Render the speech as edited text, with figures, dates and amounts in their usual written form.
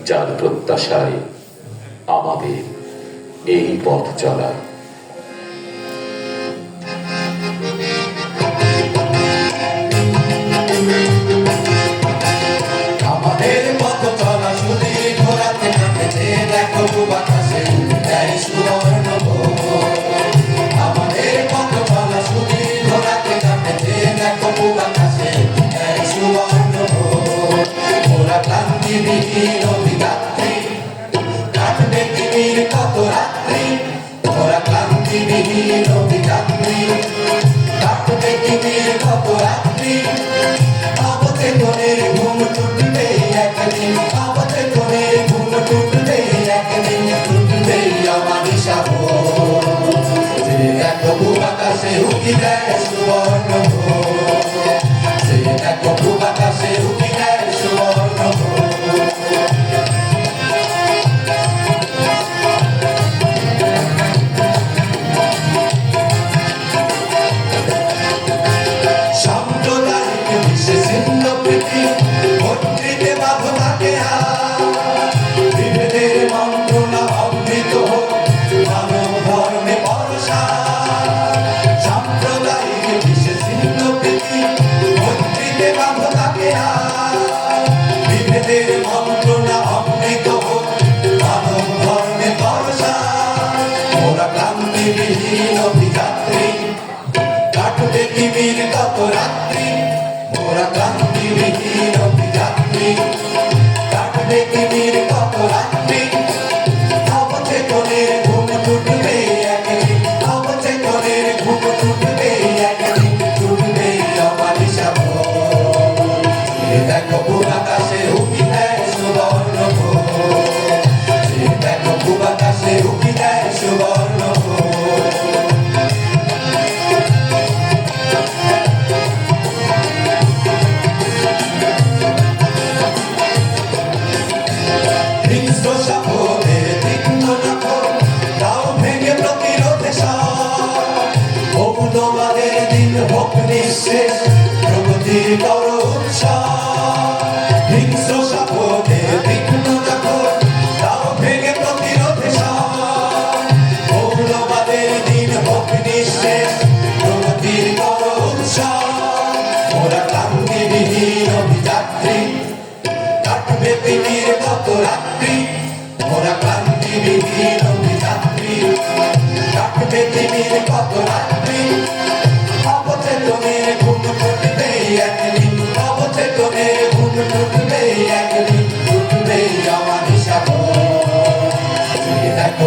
যার প্রত্যাশায় আমাদের এই পথ চলা। আমাদের পথ চলা সুদীর ঘোরাতে কাঁপেছে দেখো বাতাসে দেয় সুবর্ণ ভোর। আমাদের পথ চলা সুদীর ঘোরাতে কাঁপেছে দেখো বাতাসে দেয় সুবর্ণ ভোর। ওরা ক্লান্তিবিহীন অভিযাত্রী কাটবে পৃথিবীর কত রাত্রি। ওরা ক্লান্তিবিহীন অভিযাত্রী কাটবে পৃথিবীর কত রাত্রি। অবচেতনের ঘুম টুটবে একদিন, অবচেতনের ঘুম টুটবে একদিন, টুটবেই আমার সাগর। যে দেখো বাতাসে উকি দেয় সুবর্ণ ভোর। যে দেখো বাতাসে উকি দেয় সুবর্ণ ভোর। সাম্প্রদায়িক বিশ্বে ছিন্ন প্রীতি ভর্তিতে বাঁধো থাকে বিভেদের মন্ত্রণা অমৃত হোক মানব ধর্মে ভরসা। সাম্প্রদায়িক বিশ্বে ছিন্ন প্রীতি ভর্তিতে বাঁধো থাকে বিভেদের মন্ত্রণা অমৃত হোক মানব ধর্মে ভরসা। ওরা ক্লান্তিবিহীন অভিযাত্রী কাটবে পৃথিবীর কত রাত্রি। ওরা ক্লান্তিবিহীন অভিযাত্রী কাটবে পৃথিবীর কত রাত্রি। অবচেতনের ঘুম টুটবে একদিন, অবচেতনের ঘুম টুটবে একদিন, টুটবেই আমার সাগর। যে দেখো আকাশে উকি দেয় সুবর্ণ ভোর। যে দেখো আকাশে উকি দেয় সুবর্ণ ভোর। হিংস্র সাপদের তীক্ষ্ণ নখর তাও ভেঙে প্রতিরোধে মৌলবাদের দিন হোক নিঃশেষ প্রগতির বড় উৎসব। হিংস্র সাপদের তীক্ষ্ণ নখর তাও ভেঙে প্রতিরোধে মৌলবাদের দিন হোক নিঃশেষ প্রগতির বড় উৎসব। ওরা ক্লান্তিবিহীন অভিযাত্রী কাটবে পৃথিবীর কত রাত্রি। ওরা ক্লান্তিবিহীন অভিযাত্রী কাটবে পৃথিবীর কত রাত্রি। অবচেতনের ঘুম টুটবে একদিন, অবচেতনের ঘুম টুটবে একদিন, টুটবেই আমার সাগর। দেখো